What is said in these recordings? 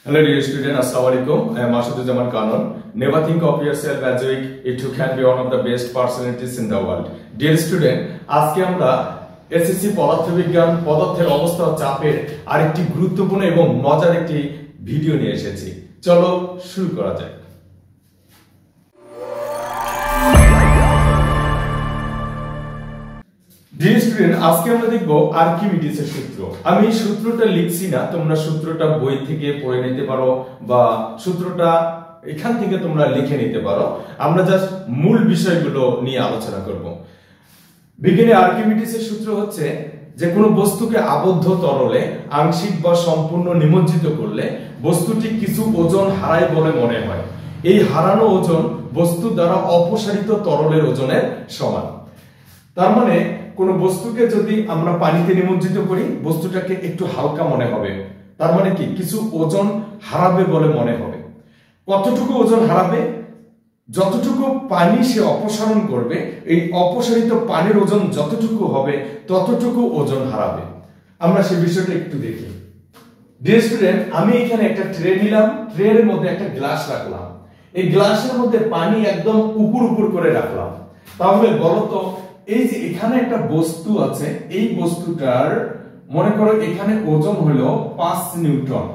Hello dear student, Assalamualaikum. I am Ashadujaman Kanon. Never think of yourself as weak if you can be one of the best personalities in the world. Dear student, আজকে আমরা SSC পদার্থবিজ্ঞান পদার্থের অবস্থা ও চাপের আরেকটি গুরুত্বপূর্ণ এবং মজার একটি ভিডিও নিয়ে এসেছি। চলো শুরু করা যাক। ডিয়ার স্টুডেন্ট, আজকে আমরা দেখব আর্কিমিডিসের সূত্র। আমি সূত্রটা লিখছি না, তোমরা সূত্রটা বই থেকে পড়ে নিতে পারো বা সূত্রটা এখান থেকে তোমরা লিখে নিতে পারো। আমরা জাস্ট মূল বিষয়গুলো নিয়ে আলোচনা করব। বিজ্ঞানে আর্কিমিডিসের সূত্র হচ্ছে যে কোনো বস্তুকে আবদ্ধ তরলে আংশিক বা সম্পূর্ণ নিমজ্জিত করলে বস্তুটি কিছু ওজন হারায় বলে মনে হয়। এই হারানো ওজন বস্তু দ্বারা অপসারিত তরলের ওজনের সমান। তার মানে কোন বস্তুকে যদি আমরা পানিতে নিমজ্জিত করি, বস্তুটাকে একটু হালকা মনে হবে। তার মানে কি কিছু ওজন হারাবে বলে মনে হবে। কতটুকু ওজন হারাবে? যতটুকু পানি সে অপসারণ করবে, এই অপসারিত পানির ওজন যতটুকু হবে ততটুকু ওজন হারাবে। আমরা সেই বিষয়টা একটু দেখি। ডিয়ার স্টুডেন্ট, আমি এখানে একটা ট্রে নিলাম, ট্রের মধ্যে একটা গ্লাস রাখলাম। এই গ্লাসের মধ্যে পানি একদম উপর করে রাখলাম। তাহলে বলতো, এই যে এখানে একটা বস্তু আছে, এই বস্তুটার মনে করো এখানে ওজন হলো 5 নিউটন।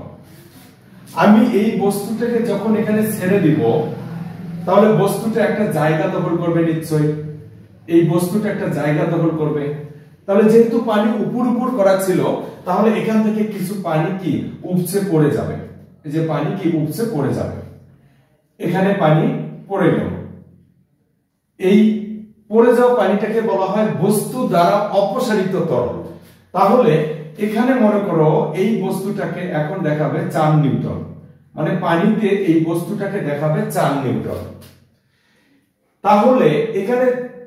আমি এই বস্তুটাকে যখন এখানে ছেড়ে দিব, তাহলে বস্তুটা একটা জায়গা দখল করবে নিশ্চয়ই। এই বস্তুটা একটা জায়গা দখল করবে। তাহলে যেহেতু পানি উপর করা ছিল, তাহলে এখান থেকে কিছু পানি কি উপচে পড়ে যাবে। এই যে পানি কি উপচে পড়ে যাবে, এখানে পানি পড়ে গেল। এই পড়ে যাওয়া পানিটাকে বলা হয় বস্তু দ্বারা অপসারিত তরল। তাহলে এখানে মনে করো এই বস্তুটাকে এখন দেখাবে 4 নিউটন, মানে পানিতে এই বস্তুটাকে দেখাবে 4 নিউটন। তাহলে এখানে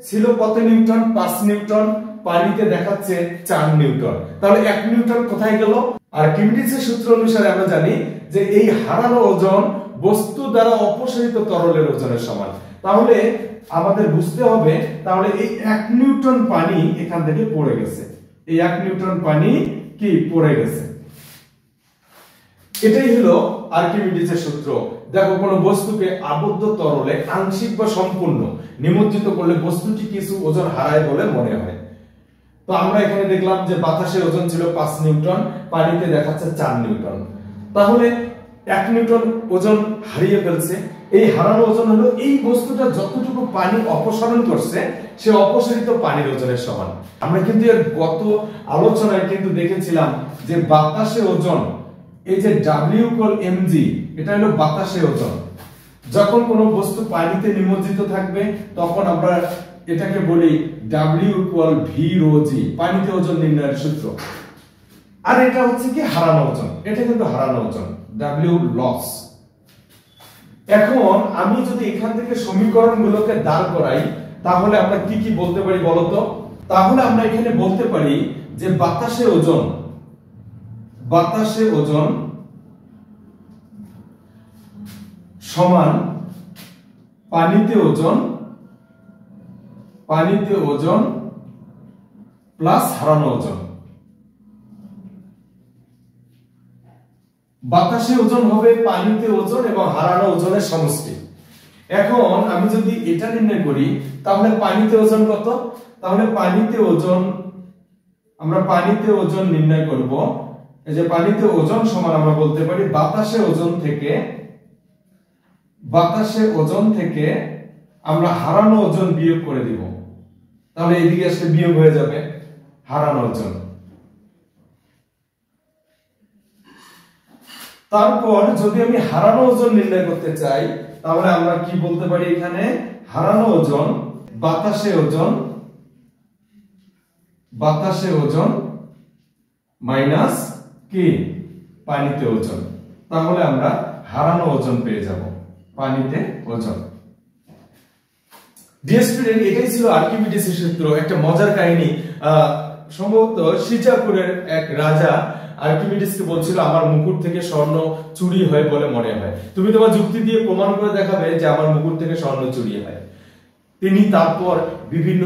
ছিল কত নিউটন? 5 নিউটন, পানিতে দেখাচ্ছে 4 নিউটন। তাহলে 1 নিউটন কোথায় গেল? আর্কিমিডিসের সূত্র অনুসারে আমরা জানি যে এই হারানো ওজন বস্তু দ্বারা অপসারিত তরলের ওজনের সমান। তাহলে আমাদের বুঝতে হবে, তাহলে এই 1 নিউটন পানি এখান থেকে পড়ে গেছে। এই 1 নিউটন পানি কি পড়ে গেছে। এটাই হলো আর্কিমিডিসের সূত্র। দেখো, কোন বস্তুকে আবদ্ধ তরলে আংশিক বা সম্পূর্ণ নিমজ্জিত করলে বস্তুটি কিছু ওজন হারায় বলে মনে হয়। তো আমরা এখানে দেখলাম যে বাতাসের ওজন ছিল 5 নিউটন, পানিতে দেখাচ্ছে 4 নিউটন। তাহলে 1 নিউটন ওজন হারিয়ে ফেলছে। এই হারানো ওজন হলো এই বস্তুটা যতটুকু পানি অপসারণ করছে সে অপসারিত পানির ওজনের সমান। আমরা কিন্তু এর গত আলোচনায় কিন্তু দেখেছিলাম যে বাতাসে ওজন, এই যে W=mg, এটা হলো বাতাসে ওজন। যখন কোনো বস্তু পানিতে নিমজ্জিত থাকবে তখন আমরা এটাকে বলি W=v/ρg, পানিতে ওজন নির্ণয়ের সূত্র। আর এটা হচ্ছে কি হারানো ওজন, এটা কিন্তু হারানো ওজন W=loss। এখন আমি যদি এখান থেকে সমীকরণগুলোকে দাঁড় করাই, তাহলে আমরা কি কি বলতে পারি বলতো? তাহলে আমরা এখানে বলতে পারি যে বাতাসে ওজন সমান পানিতে ওজন প্লাস হারানো ওজন। বাতাসে ওজন হবে পানিতে ওজন এবং হারানো ওজনের সমষ্টি। এখন আমি যদি এটা নির্ণয় করি, তাহলে পানিতে ওজন কত? তাহলে আমরা পানিতে ওজন নির্ণয় করব। এই যে পানিতে ওজন সমান আমরা বলতে পারি বাতাসে ওজন থেকে আমরা হারানো ওজন বিয়োগ করে দিব। তাহলে এদিকে আসলে বিয়োগ হয়ে যাবে হারানো ওজন। তারপর যদি আমি হারানো ওজন নির্ণয় করতে চাই, তাহলে আমরা কি বলতে পারি? এখানে হারানো ওজন বাতাসে ওজন মাইনাস কি পানিতে ওজন। তাহলে আমরা হারানো ওজন পেয়ে যাব, পানিতে ওজন। ডিয়ার স্টুডেন্ট, এটাই ছিল আর্কিমিডিসের সূত্র। একটা মজার কাহিনী। সম্ভবত সিজাপুরের এক রাজা আর্কিমিডিসকে বলছিল, আমার মুকুট থেকে স্বর্ণ চুরি হয় বলে মনে হয়। তুমি তোমার যুক্তি দিয়ে প্রমাণ করে দেখাবে যে আমার মুকুট থেকে স্বর্ণ চুরি হয়। তিনি তারপর বিভিন্ন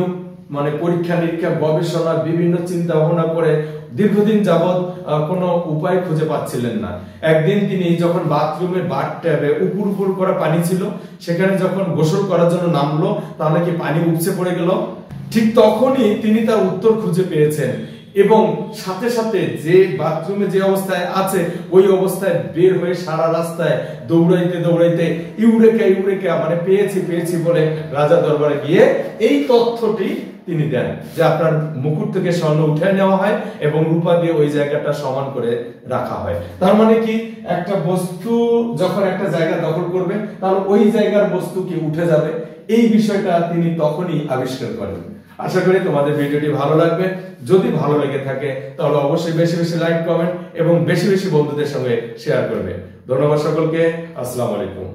মানে পরীক্ষা নিরীক্ষা গবেষণা বিভিন্ন চিন্তা ভাবনা করে দীর্ঘদিন যাবৎ কোনো উপায় খুঁজে পাচ্ছিলেন না। একদিন তিনি যখন বাথরুমের বাথট্যাবে উপর করা পানি ছিল, সেখানে যখন গোসল করার জন্য নামলো, তাহলে কি পানি উপচে পড়ে গেল। ঠিক তখনই তিনি তার উত্তর খুঁজে পেয়েছেন এবং সাথে সাথে যে বাথরুমে যে অবস্থায় আছে ওই অবস্থায় বের হয়ে সারা রাস্তায় দৌড়াইতে দৌড়াইতে ইউরেকা ইউরেকা মানে পেয়েছি বলে রাজা দরবারে গিয়ে এই তথ্যটি তিনি দেন যে আপনার মুকুট থেকে স্বর্ণ উঠে নেওয়া হয় এবং রূপা দিয়ে ওই জায়গাটা সমান করে রাখা হয়। তার মানে কি, একটা বস্তু যখন একটা জায়গা দখল করবে তাহলে ওই জায়গার বস্তু কি উঠে যাবে, এই বিষয়টা তিনি তখনই আবিষ্কার করেন। আশা করি তোমাদের ভিডিওটি ভালো লাগবে। যদি ভালো লেগে থাকে তাহলে অবশ্যই বেশি বেশি লাইক, কমেন্ট এবং বেশি বেশি বন্ধুদের সঙ্গে শেয়ার করবে। ধন্যবাদ সকলকে। আসসালামু আলাইকুম।